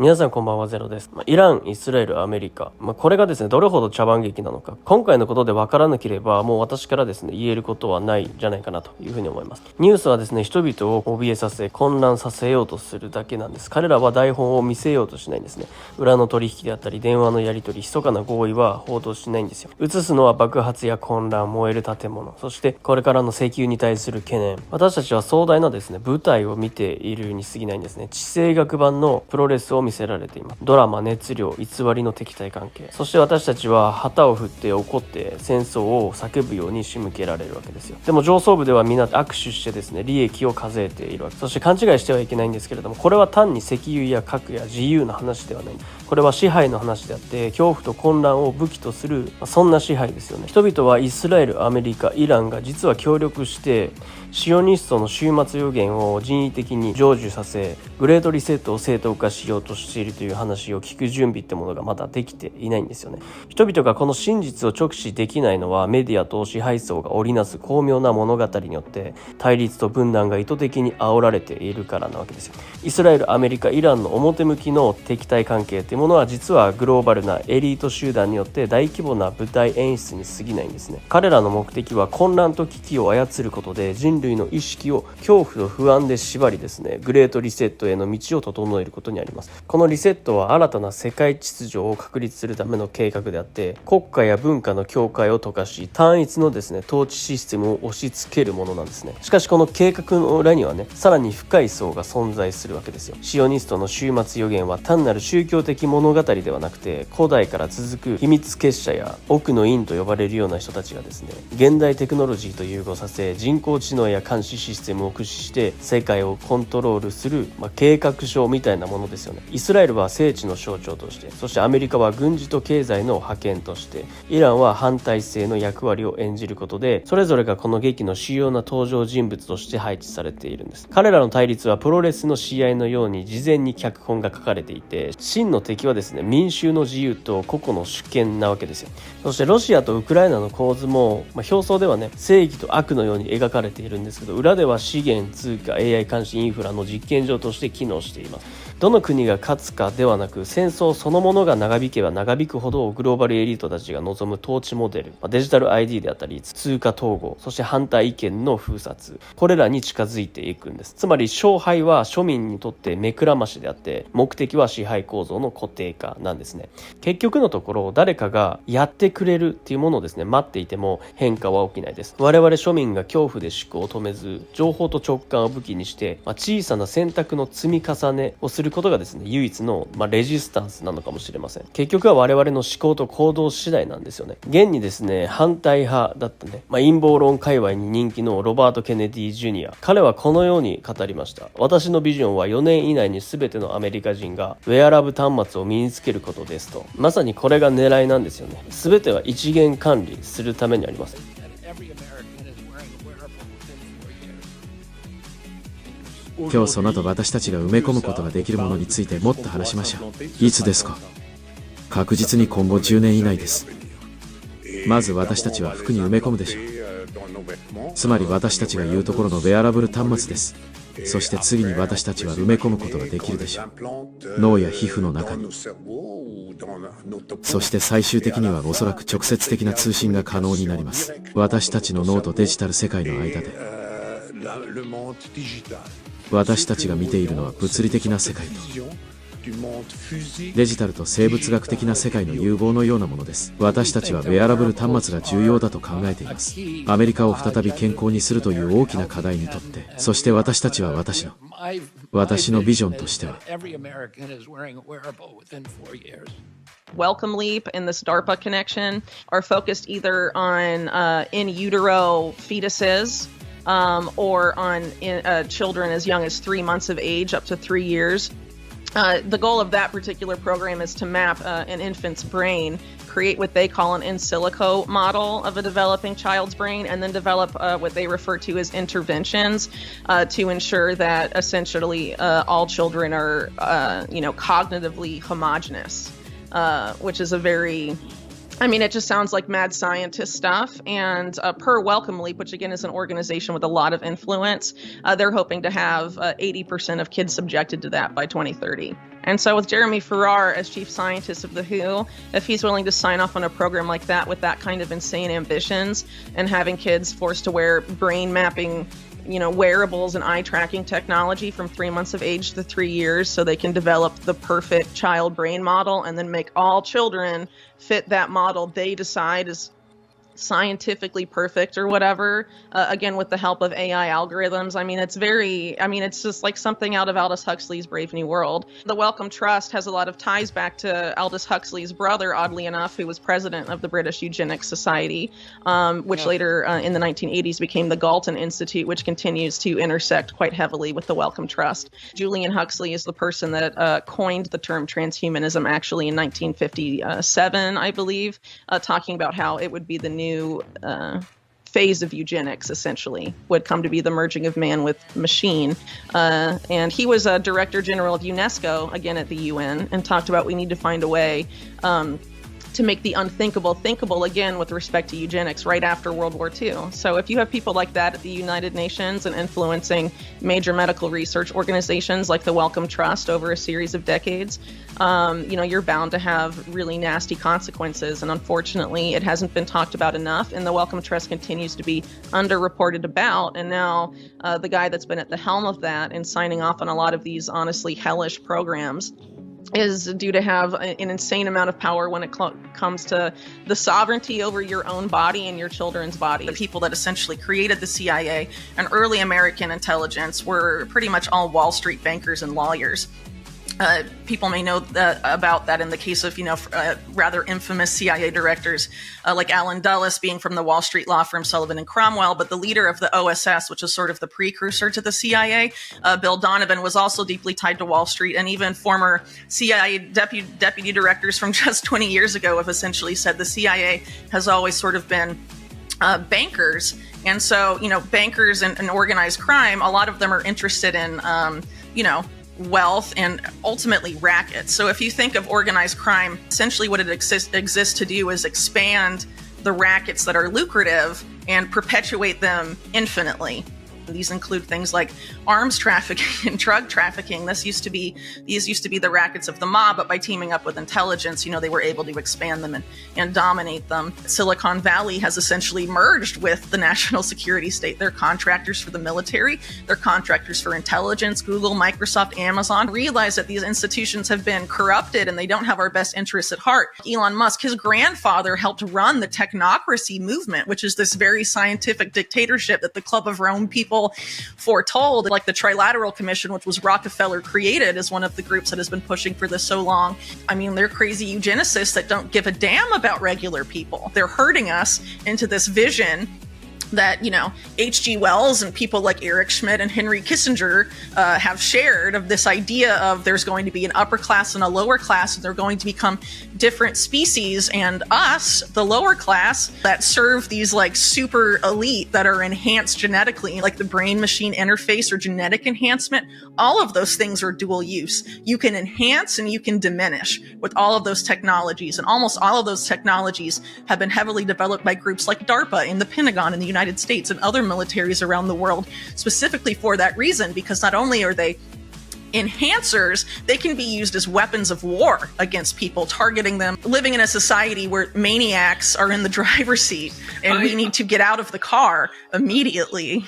皆さんこんばんは、ゼロです。イラン、イスラエル、アメリカ、これがですねどれほど茶番劇なのか、今回のことで分からなければもう私からですね言えることはないんじゃないかなというふうに思います。ニュースはですね人々を怯えさせ混乱させようとするだけなんです。彼らは台本を見せようとしないんですね。裏の取引であったり電話のやり取り、密かな合意は報道しないんですよ。映すのは爆発や混乱、燃える建物、そしてこれからの石油に対する懸念。私たちは壮大なですね舞台を見ているに過ぎないんですね。地政学版のプロレスを見せられています。ドラマ、熱量、偽りの敵対関係、そして私たちは旗を振って怒って戦争を叫ぶように仕向けられるわけですよ。でも上層部ではみんな握手してですね利益を数えているわけ。そして勘違いしてはいけないんですけれども、これは単に石油や核や自由の話ではない。これは支配の話であって、恐怖と混乱を武器とする、そんな支配ですよね。人々はイスラエル、アメリカ、イランが実は協力してシオニストの終末予言を人為的に成就させ、グレートリセットを正当化しようとしているという話を聞く準備ってものがまだできていないんですよね。人々がこの真実を直視できないのは、メディアと支配層が織りなす巧妙な物語によって対立と分断が意図的に煽られているからなわけですよ。イスラエル、アメリカ、イランの表向きの敵対関係というものは、実はグローバルなエリート集団によって大規模な舞台演出に過ぎないんですね。彼らの目的は混乱と危機を操ることで、人類の意識を恐怖と不安で縛りですね、グレートリセットへの道を整えることにあります。このリセットは新たな世界秩序を確立するための計画であって、国家や文化の境界を溶かし、単一のですね統治システムを押し付けるものなんですね。しかしこの計画の裏にはね、さらに深い層が存在するわけですよ。シオニストの終末予言は単なる宗教的物語ではなくて、古代から続く秘密結社や奥の院と呼ばれるような人たちがですね、現代テクノロジーと融合させ、人工知能や監視システムを駆使して世界をコントロールする、計画書みたいなものですよね。イスラエルは聖地の象徴として、そしてアメリカは軍事と経済の覇権として、イランは反体制の役割を演じることで、それぞれがこの劇の主要な登場人物として配置されているんです。彼らの対立はプロレスの試合のように事前に脚本が書かれていて、真の敵はですね民衆の自由と個々の主権なわけですよ。そしてロシアとウクライナの構図も、表層ではね正義と悪のように描かれているんですけど、裏では資源、通貨、AI 監視インフラの実験場として機能しています。どの国が勝つかではなく、戦争そのものが長引けば長引くほどグローバルエリートたちが望む統治モデル、デジタル ID であったり通貨統合、そして反対意見の封殺、これらに近づいていくんです。つまり勝敗は庶民にとって目くらましであって、目的は支配構造の固定化なんですね。結局のところ、誰かがやってくれるっていうものをですね待っていても変化は起きないです。我々庶民が恐怖で思考を止めず、情報と直感を武器にして、小さな選択の積み重ねをすることがですね唯一の、レジスタンスなのかもしれません。結局は我々の思考と行動次第なんですよね。現にですね反対派だったね、陰謀論界隈に人気のロバート・ケネディ・ジュニア、彼はこのように語りました。私のビジョンは4年以内に全てのアメリカ人がウェアラブ端末を身につけることですと。まさにこれが狙いなんですよね。全ては一元管理するためにあります。今日その後私たちが埋め込むことができるものについてもっと話しましょう。いつですか？確実に今後10年以内です。まず私たちは服に埋め込むでしょう。つまり私たちが言うところのウェアラブル端末です。そして次に私たちは埋め込むことができるでしょう。脳や皮膚の中に。そして最終的にはおそらく直接的な通信が可能になります。私たちの脳とデジタル世界の間で。私たちが見ているのは物理的な世界とデジタルと生物学的な世界の融合のようなものです。私たちはウェアラブル端末が重要だと考えています。アメリカを再び健康にするという大きな課題にとって、そして私たちは私のビジョンとしてはWelcome Leap and this DARPA connection are focused either on in utero fetuses or on children as young as 3 months of age up to 3 years. The goal of that particular program is to map an infant's brain, create what they call an in silico model of a developing child's brain, and then develop what they refer to as interventions to ensure that essentially all children are, cognitively homogenous, which is a very I mean, it just sounds like mad scientist stuff. And per Welcome Leap, which again is an organization with a lot of influence, they're hoping to have 80% of kids subjected to that by 2030. And so with Jeremy Farrar as chief scientist of the WHO, if he's willing to sign off on a program like that with that kind of insane ambitions and having kids forced to wear brain mapping, wearables and eye tracking technology from 3 months of age to 3 years so they can develop the perfect child brain model and then make all children fit that model they decide is scientifically perfect or whatever, again with the help of AI algorithms. It's just like something out of Aldous Huxley's Brave New World. The Wellcome Trust has a lot of ties back to Aldous Huxley's brother, oddly enough, who was president of the British Eugenics Society, which later in the 1980s became the Galton Institute, which continues to intersect quite heavily with the Wellcome Trust. Julian Huxley is the person that coined the term transhumanism actually in 1957, I believe, talking about how it would be the new phase of eugenics, essentially, would come to be the merging of man with machine. And he was a director general of UNESCO, again at the UN, and talked about we need to find a way to make the unthinkable thinkable again with respect to eugenics right after World War II. So if you have people like that at the United Nations and influencing major medical research organizations like the Wellcome Trust over a series of decades, you're bound to have really nasty consequences. And unfortunately, it hasn't been talked about enough, and the Wellcome Trust continues to be underreported about. And now the guy that's been at the helm of that and signing off on a lot of these honestly hellish programs is due to have an insane amount of power when it comes to the sovereignty over your own body and your children's body. The people that essentially created the CIA and early American intelligence were pretty much all Wall Street bankers and lawyers. People may know about that in the case of, rather infamous CIA directors like Alan Dulles being from the Wall Street law firm Sullivan and Cromwell. But the leader of the OSS, which is sort of the precursor to the CIA, Bill Donovan, was also deeply tied to Wall Street. And even former CIA deputy directors from just 20 years ago have essentially said the CIA has always sort of been bankers. And so, bankers and organized crime, a lot of them are interested in, wealth and ultimately rackets. So if you think of organized crime, essentially what it exists to do is expand the rackets that are lucrative and perpetuate them infinitely. These include things like arms trafficking and drug trafficking. These used to be the rackets of the mob, but by teaming up with intelligence, they were able to expand them and dominate them. Silicon Valley has essentially merged with the national security state. They're contractors for the military. They're contractors for intelligence. Google, Microsoft, Amazon realize that these institutions have been corrupted and they don't have our best interests at heart. Elon Musk, his grandfather helped run the technocracy movement, which is this very scientific dictatorship that the Club of Rome people foretold, like the Trilateral Commission, which was Rockefeller created, is one of the groups that has been pushing for this so long. I mean, they're crazy eugenicists that don't give a damn about regular people. They're herding us into this vision that, H.G. Wells and people like Eric Schmidt and Henry Kissinger have shared, of this idea of there's going to be an upper class and a lower class, and they're going to become different species, and us, the lower class, that serve these like super elite that are enhanced genetically, like the brain machine interface or genetic enhancement. All of those things are dual use. You can enhance and you can diminish with all of those technologies, and almost all of those technologies have been heavily developed by groups like DARPA in the Pentagon in the United States and other militaries around the world, specifically for that reason, because not only are they enhancers, they can be used as weapons of war against people, targeting them. Living in a society where maniacs are in the driver's seat and we need to get out of the car immediately.